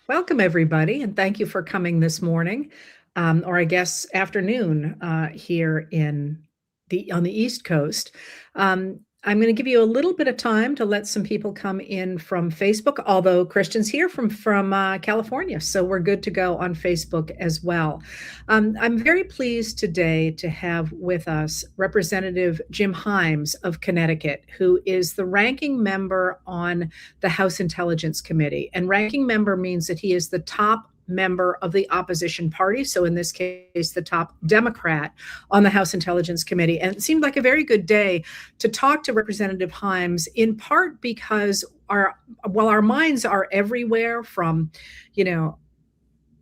Welcome, everybody, and thank you for coming this morning, or I guess afternoon here on the East Coast. I'm going to give you a little bit of time to let some people come in from Facebook. Although Christian's here from California, so we're good to go on Facebook as well. I'm very pleased today to have with us Representative Jim Himes of Connecticut, who is the ranking member on the House Intelligence Committee. And ranking member means that he is the top member of the opposition party. So in this case, the top Democrat on the House Intelligence Committee. And it seemed like a very good day to talk to Representative Himes, in part because while our minds are everywhere from,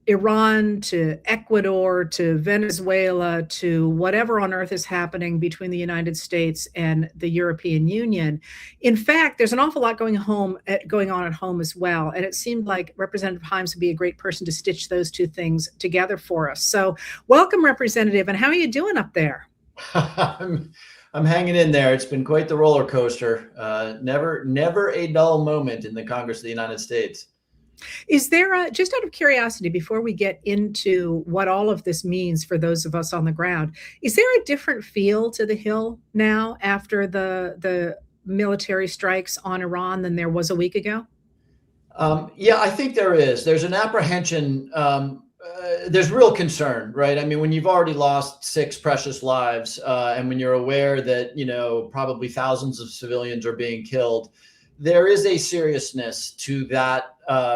Iran to Ecuador to Venezuela to whatever on earth is happening between the United States and the European Union. In fact, there's an awful lot going on at home as well. And it seemed like Representative Himes would be a great person to stitch those two things together for us. So welcome, Representative. And how are you doing up there? I'm hanging in there. It's been quite the roller coaster. Never a dull moment in the Congress of the United States. Is there just out of curiosity, before we get into what all of this means for those of us on the ground, is there a different feel to the Hill now after the military strikes on Iran than there was a week ago? Yeah, I think there is. There's an apprehension. There's real concern, right? I mean, when you've already lost 6 precious lives, and when you're aware that, probably thousands of civilians are being killed, there is a seriousness to that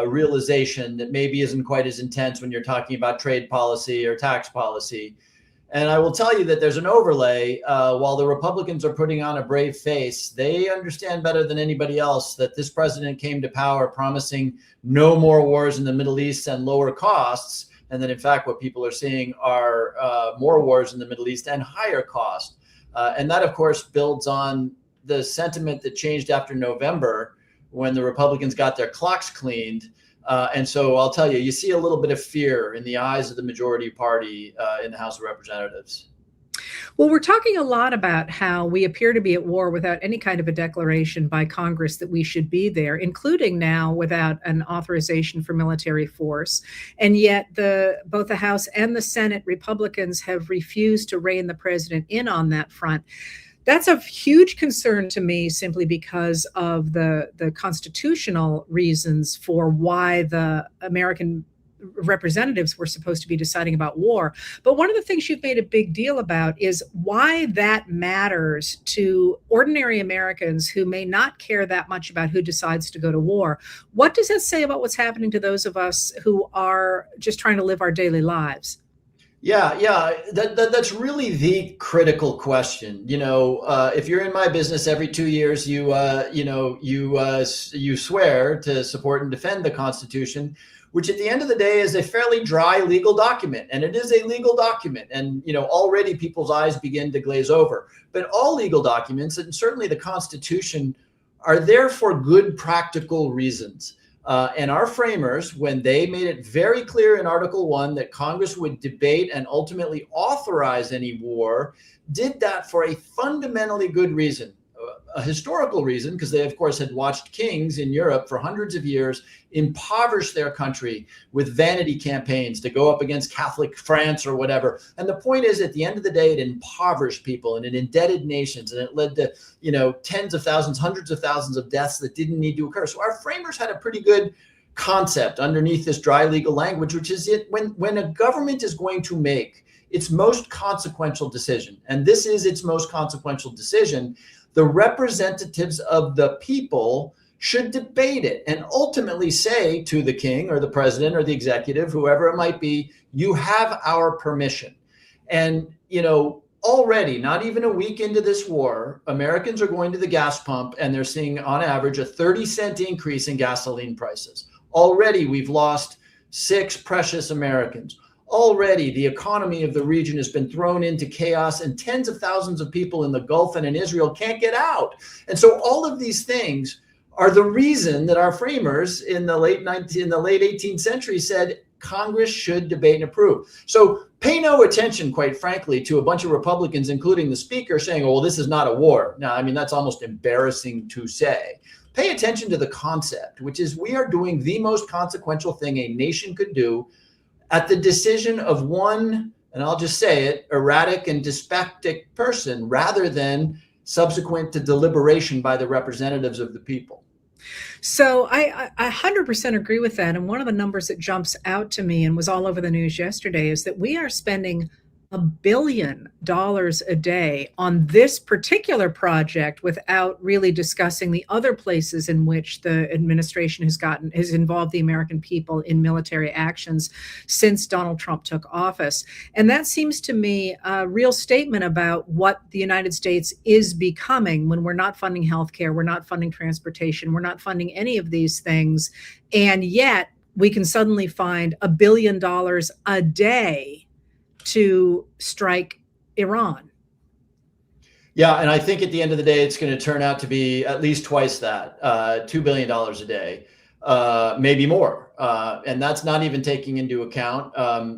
realization that maybe isn't quite as intense when you're talking about trade policy or tax policy. And I will tell you that there's an overlay. While the Republicans are putting on a brave face, they understand better than anybody else that this president came to power promising no more wars in the Middle East and lower costs. And that, in fact, what people are seeing are more wars in the Middle East and higher cost. And that, of course, builds on the sentiment that changed after November when the Republicans got their clocks cleaned. And so I'll tell you, you see a little bit of fear in the eyes of the majority party in the House of Representatives. Well, we're talking a lot about how we appear to be at war without any kind of a declaration by Congress that we should be there, including now without an authorization for military force. And yet both the House and the Senate Republicans have refused to rein the president in on that front. That's of huge concern to me, simply because of the constitutional reasons for why the American representatives were supposed to be deciding about war. But one of the things you've made a big deal about is why that matters to ordinary Americans who may not care that much about who decides to go to war. What does that say about what's happening to those of us who are just trying to live our daily lives? Yeah, that's really the critical question. If you're in my business, every 2 years, you swear to support and defend the Constitution, which at the end of the day is a fairly dry legal document, and it is a legal document. And already people's eyes begin to glaze over. But all legal documents, and certainly the Constitution, are there for good practical reasons. And our framers, when they made it very clear in Article 1 that Congress would debate and ultimately authorize any war, did that for a fundamentally good reason, a historical reason, because they, of course, had watched kings in Europe for hundreds of years impoverish their country with vanity campaigns to go up against Catholic France or whatever. And the point is, at the end of the day, it impoverished people and it indebted nations, and it led to, tens of thousands, hundreds of thousands of deaths that didn't need to occur. So our framers had a pretty good concept underneath this dry legal language, which is when a government is going to make its most consequential decision, and this is its most consequential decision, the representatives of the people should debate it and ultimately say to the king or the president or the executive, whoever it might be, you have our permission. And, already, not even a week into this war, Americans are going to the gas pump and they're seeing on average a 30-cent increase in gasoline prices. Already we've lost 6 precious Americans. Already, the economy of the region has been thrown into chaos, and tens of thousands of people in the Gulf and in Israel can't get out. And so all of these things are the reason that our framers in the late 18th century said Congress should debate and approve. So pay no attention, quite frankly, to a bunch of Republicans, including the speaker, saying, oh, well, this is not a war. Now, I mean, that's almost embarrassing to say. pay attention to the concept, which is we are doing the most consequential thing a nation could do at the decision of one, and I'll just say it, erratic and dyspeptic person, rather than subsequent to deliberation by the representatives of the people. So I 100% agree with that. And one of the numbers that jumps out to me and was all over the news yesterday is that we are spending $1 billion a day on this particular project without really discussing the other places in which the administration has involved the American people in military actions since Donald Trump took office. And that seems to me a real statement about what the United States is becoming when we're not funding healthcare, we're not funding transportation, we're not funding any of these things. And yet we can suddenly find $1 billion a day to strike Iran. Yeah, and I think at the end of the day, it's going to turn out to be at least twice that, $2 billion a day, maybe more. And that's not even taking into account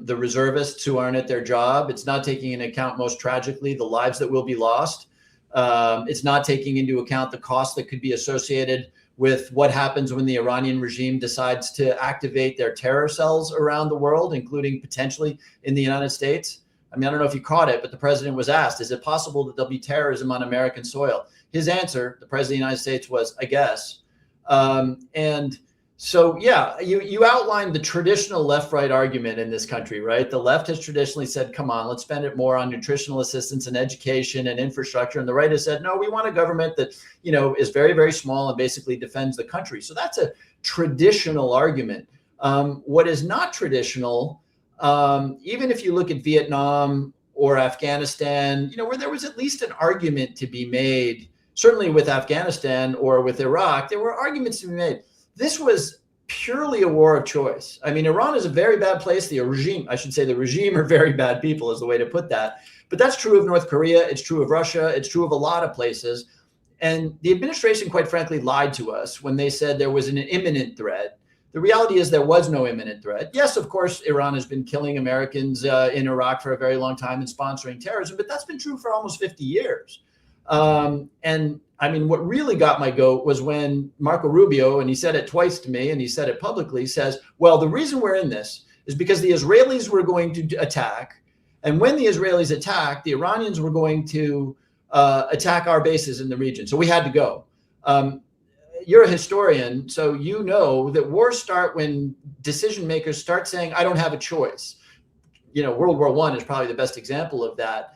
the reservists who aren't at their job. It's not taking into account, most tragically, the lives that will be lost. It's not taking into account the costs that could be associated with what happens when the Iranian regime decides to activate their terror cells around the world, including potentially in the United States. I mean, I don't know if you caught it, but the president was asked, is it possible that there'll be terrorism on American soil? His answer, the president of the United States, was, I guess. And so, yeah, you outlined the traditional left-right argument in this country, right? The left has traditionally said, come on, let's spend it more on nutritional assistance and education and infrastructure. And the right has said, no, we want a government that, you know, is very, very small and basically defends the country. So that's a traditional argument. What is not traditional, even if you look at Vietnam or Afghanistan, you know, where there was at least an argument to be made, certainly with Afghanistan or with Iraq, there were arguments to be made. This was purely a war of choice. I mean, Iran is a very bad place. The regime, I should say, the regime are very bad people is the way to put that. But that's true of North Korea. It's true of Russia. It's true of a lot of places. And the administration, quite frankly, lied to us when they said there was an imminent threat. The reality is there was no imminent threat. Yes, of course, Iran has been killing Americans in Iraq for a very long time and sponsoring terrorism, but that's been true for almost 50 years. And I mean, what really got my goat was when Marco Rubio, and he said it twice to me, and he said it publicly, says, well, the reason we're in this is because the Israelis were going to attack. And when the Israelis attacked, the Iranians were going to attack our bases in the region. So we had to go. You're a historian, so you know that wars start when decision makers start saying, I don't have a choice. You know, World War I is probably the best example of that.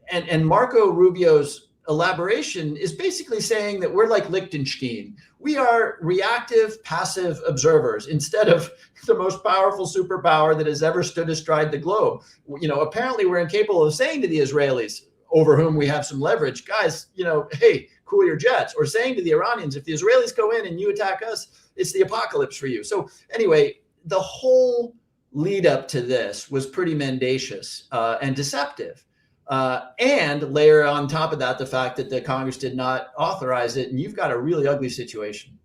And Marco Rubio's elaboration is basically saying that we're like Liechtenstein. We are reactive, passive observers instead of the most powerful superpower that has ever stood astride the globe. You know, apparently we're incapable of saying to the Israelis, over whom we have some leverage, guys, you know, hey, cool your jets, or saying to the Iranians, if the Israelis go in and you attack us, it's the apocalypse for you. So anyway, the whole lead up to this was pretty mendacious and deceptive. And layer on top of that the fact that the Congress did not authorize it, and you've got a really ugly situation.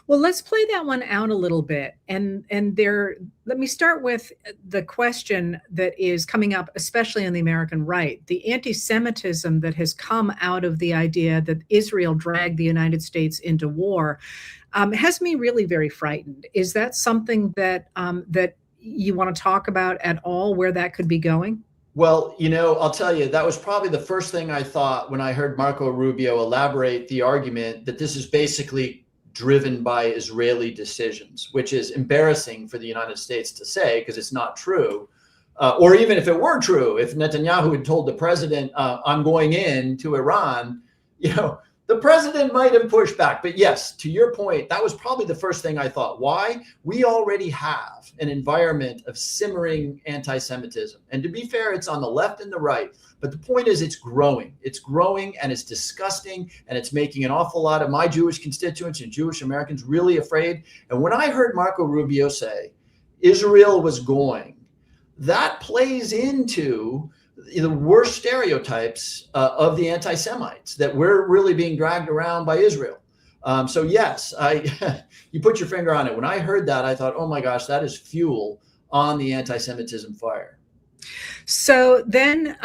Well, let's play that one out a little bit. And let me start with the question that is coming up, especially on the American right, the anti-Semitism that has come out of the idea that Israel dragged the United States into war, has me really very frightened. Is that something that that you want to talk about at all, where that could be going? Well, you know, I'll tell you, that was probably the first thing I thought when I heard Marco Rubio elaborate the argument that this is basically driven by Israeli decisions, which is embarrassing for the United States to say because it's not true. Or even if it were true, if Netanyahu had told the president, I'm going in to Iran, you know, the president might have pushed back. But yes, to your point, that was probably the first thing I thought. Why? We already have an environment of simmering anti-Semitism. And to be fair, it's on the left and the right. But the point is it's growing. It's growing and it's disgusting. And it's making an awful lot of my Jewish constituents and Jewish Americans really afraid. And when I heard Marco Rubio say Israel was going, that plays into the worst stereotypes of the anti-Semites, that we're really being dragged around by Israel. So yes, you put your finger on it. When I heard that, I thought, oh my gosh, that is fuel on the anti-Semitism fire. So then,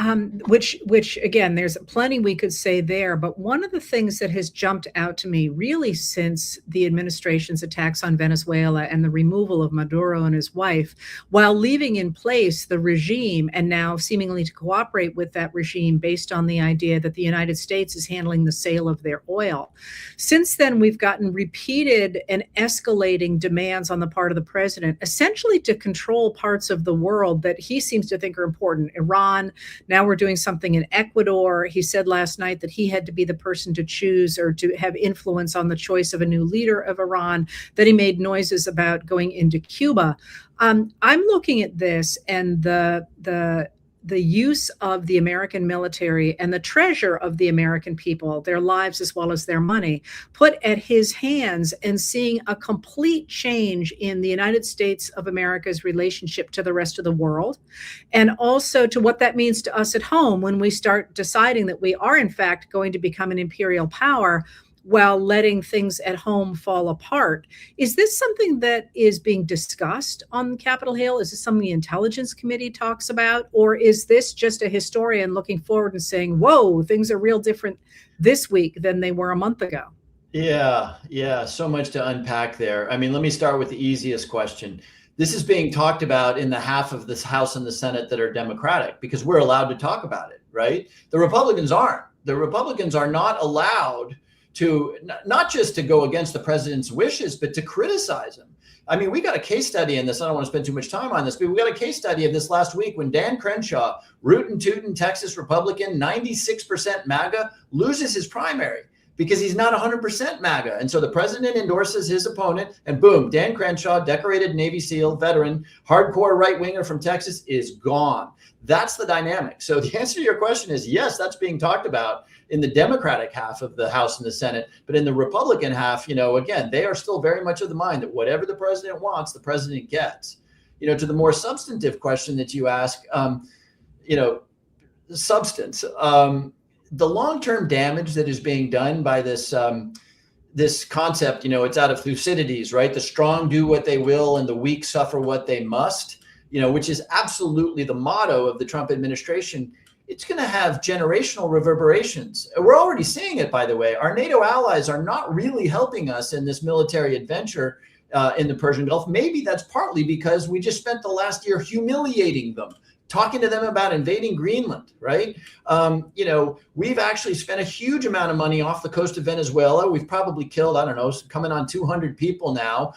which again, there's plenty we could say there. But one of the things that has jumped out to me really since the administration's attacks on Venezuela and the removal of Maduro and his wife, while leaving in place the regime and now seemingly to cooperate with that regime based on the idea that the United States is handling the sale of their oil. Since then, we've gotten repeated and escalating demands on the part of the president, essentially to control parts of the world that he seems to think are important. Iran, now we're doing something in Ecuador. He said last night that he had to be the person to choose or to have influence on the choice of a new leader of Iran, that he made noises about going into Cuba. I'm looking at this and the use of the American military and the treasure of the American people, their lives as well as their money, put at his hands, and seeing a complete change in the United States of America's relationship to the rest of the world, and also to what that means to us at home when we start deciding that we are in fact going to become an imperial power while letting things at home fall apart. Is this something that is being discussed on Capitol Hill? Is this something the Intelligence Committee talks about? Or is this just a historian looking forward and saying, whoa, things are real different this week than they were a month ago? Yeah. So much to unpack there. I mean, let me start with the easiest question. This is being talked about in the half of this House and the Senate that are Democratic because we're allowed to talk about it, right? The Republicans aren't. The Republicans are not allowed to not just to go against the president's wishes, but to criticize him. I mean, we got a case study in this. I don't want to spend too much time on this, but we got a case study of this last week when Dan Crenshaw, rootin' tootin' Texas Republican, 96% MAGA, loses his primary because he's not 100% MAGA. And so the president endorses his opponent and boom, Dan Crenshaw, decorated Navy SEAL, veteran, hardcore right winger from Texas is gone. That's the dynamic. So the answer to your question is yes, that's being talked about in the Democratic half of the House and the Senate. But in the Republican half, again, they are still very much of the mind that whatever the president wants, the president gets. To the more substantive question that you ask, substance, the long-term damage that is being done by this concept, it's out of Thucydides, right? The strong do what they will and the weak suffer what they must, which is absolutely the motto of the Trump administration. It's going to have generational reverberations. We're already seeing it, by the way. Our NATO allies are not really helping us in this military adventure in the Persian Gulf. Maybe that's partly because we just spent the last year humiliating them, talking to them about invading Greenland, right? We've actually spent a huge amount of money off the coast of Venezuela. We've probably killed, I don't know, coming on 200 people now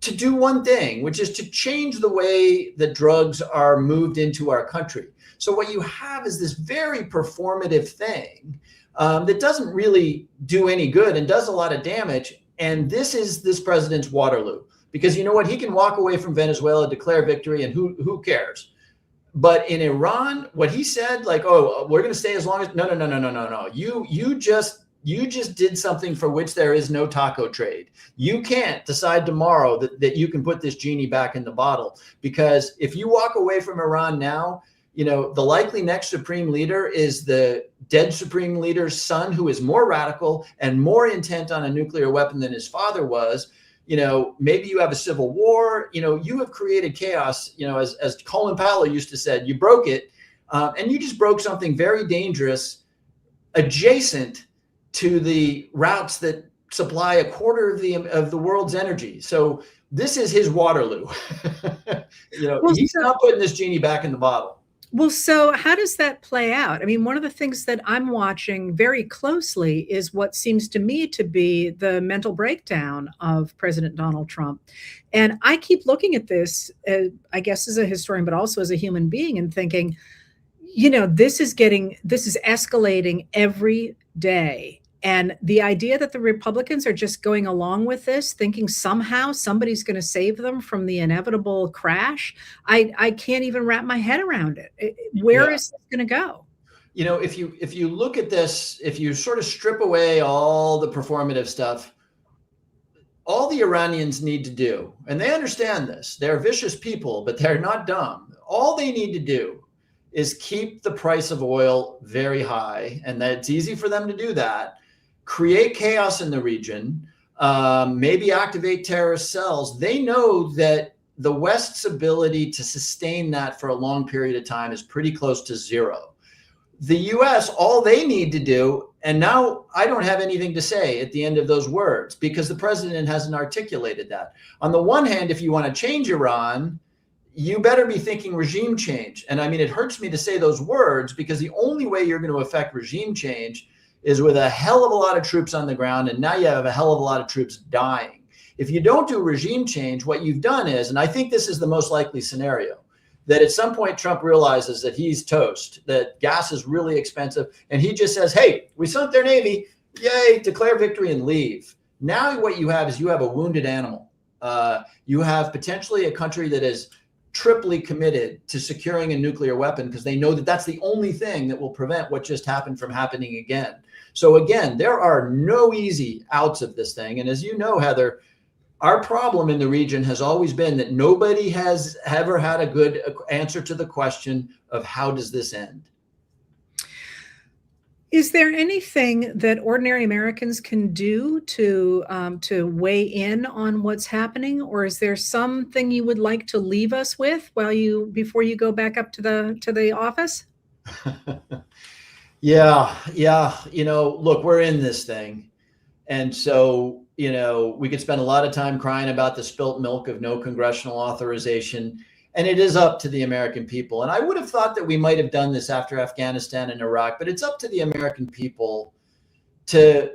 to do one thing, which is to change the way that drugs are moved into our country. So what you have is this very performative thing that doesn't really do any good and does a lot of damage. And this is this president's Waterloo, because you know what? He can walk away from Venezuela, declare victory, and who cares? But in Iran, what he said, like, oh, we're going to stay as long as no. You just did something for which there is no taco trade. You can't decide tomorrow that you can put this genie back in the bottle, because if you walk away from Iran now, the likely next supreme leader is the dead supreme leader's son, who is more radical and more intent on a nuclear weapon than his father was. Maybe you have a civil war. You have created chaos. As Colin Powell used to say, you broke it, and you just broke something very dangerous adjacent to the routes that supply a quarter of the world's energy. So this is his Waterloo. He's not putting this genie back in the bottle. Well, so how does that play out? I mean, one of the things that I'm watching very closely is what seems to me to be the mental breakdown of President Donald Trump. And I keep looking at this, I guess, as a historian, but also as a human being, and thinking, this is escalating every day. And the idea that the Republicans are just going along with this, thinking somehow somebody's going to save them from the inevitable crash, I can't even wrap my head around it. Where is this going to go? If you look at this, if you sort of strip away all the performative stuff, all the Iranians need to do, and they understand this, they're vicious people, but they're not dumb. All they need to do is keep the price of oil very high, and that it's easy for them to do that. Create chaos in the region, maybe activate terrorist cells. They know that the West's ability to sustain that for a long period of time is pretty close to zero. The US, all they need to do, and now I don't have anything to say at the end of those words because the president hasn't articulated that. On the one hand, if you want to change Iran, you better be thinking regime change. And I mean, it hurts me to say those words because the only way you're going to affect regime change is with a hell of a lot of troops on the ground. And now you have a hell of a lot of troops dying. If you don't do regime change, what you've done is, and I think this is the most likely scenario, that at some point Trump realizes that he's toast, that gas is really expensive, and he just says, hey, we sunk their Navy, yay, declare victory and leave. Now what you have is you have a wounded animal. You have potentially a country that is triply committed to securing a nuclear weapon because they know that that's the only thing that will prevent what just happened from happening again. So again, there are no easy outs of this thing. And as you know, Heather, our problem in the region has always been that nobody has ever had a good answer to the question of how does this end? Is there anything that ordinary Americans can do to weigh in on what's happening, or is there something you would like to leave us with before you go back up to the office? Yeah. Look, we're in this thing. And so, we could spend a lot of time crying about the spilt milk of no congressional authorization. And it is up to the American people. And I would have thought that we might have done this after Afghanistan and Iraq, but it's up to the American people to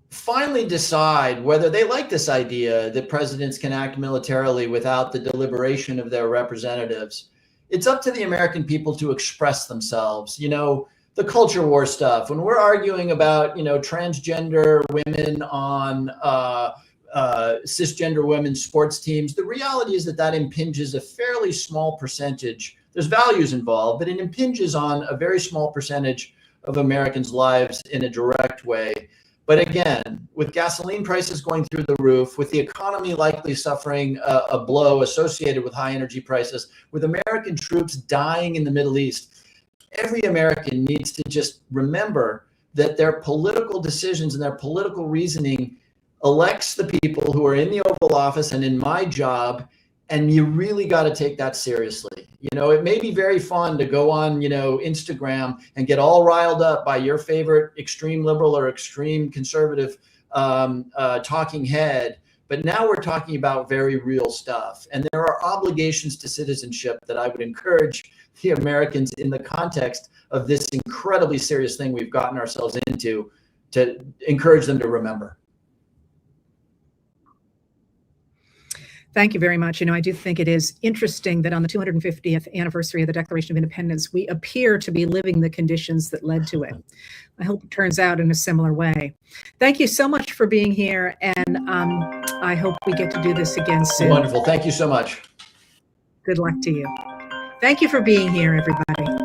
finally decide whether they like this idea that presidents can act militarily without the deliberation of their representatives. It's up to the American people to express themselves. The culture war stuff, when we're arguing about, transgender women on cisgender women's sports teams, the reality is that impinges a fairly small percentage. There's values involved, but it impinges on a very small percentage of Americans' lives in a direct way. But again, with gasoline prices going through the roof, with the economy likely suffering a blow associated with high energy prices, with American troops dying in the Middle East, every American needs to just remember that their political decisions and their political reasoning elects the people who are in the Oval Office and in my job, and you really got to take that seriously. It may be very fun to go on, Instagram and get all riled up by your favorite extreme liberal or extreme conservative talking head, but now we're talking about very real stuff. And there are obligations to citizenship that I would encourage the Americans in the context of this incredibly serious thing we've gotten ourselves into to encourage them to remember. Thank you very much. I do think it is interesting that on the 250th anniversary of the Declaration of Independence, we appear to be living the conditions that led to it. I hope it turns out in a similar way. Thank you so much for being here, and I hope we get to do this again soon. Wonderful. Thank you so much. Good luck to you. Thank you for being here, everybody.